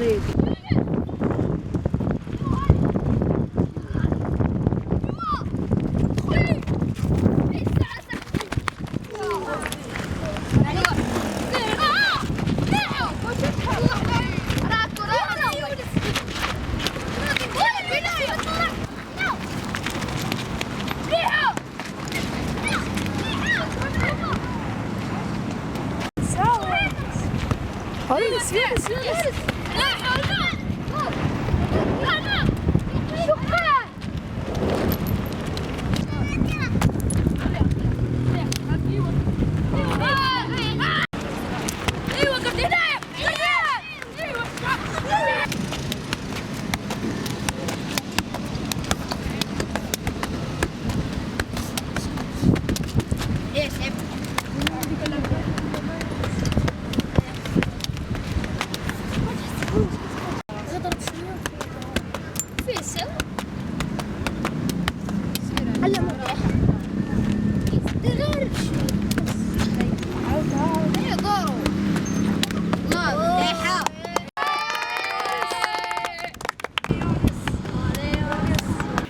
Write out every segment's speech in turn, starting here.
عليك. يونس يونس يونس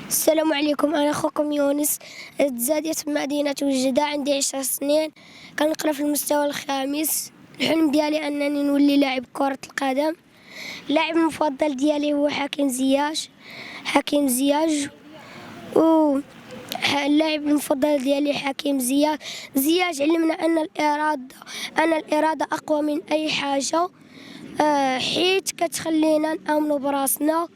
السلام عليكم، أنا أخوكم يونس. تزاديت في مدينة وجدة، عندي 10 سنين، كنقرا في المستوى الخامس. الحلم ديالي أنني نولي لاعب كرة القدم. اللاعب المفضل ديالي هو حكيم زياش اللاعب المفضل ديالي حكيم زياش علمنا أن الإرادة أقوى من أي حاجة، حيت كتخلينا نآمنوا براسنا.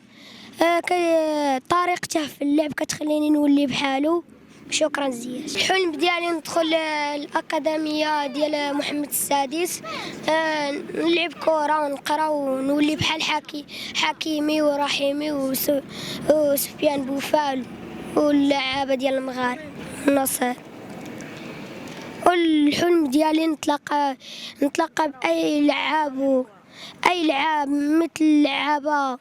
طريقته في اللعب كتخليني نولي بحالو. شكرا زياش. الحلم ديالي ندخل الأكاديمية ديال محمد السادس، نلعب كرة ونقرا ونولي بحال حكيمي ورحيمي وسفيان بوفال واللعابة ديال المغاربة النصر. والحلم ديالي نتلاقى بأي لعاب مثل اللعابة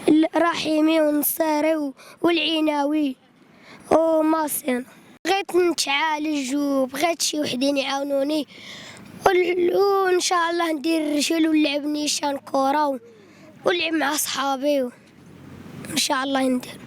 الرحيمي والنصيري والعناوي وماسين. بغيت نتعالج وبغيت شي وحدين يعاونوني، وان شاء الله ندير رجل ونلعب نيشان كرة ونلعب مع صحابي، وان شاء الله ندير.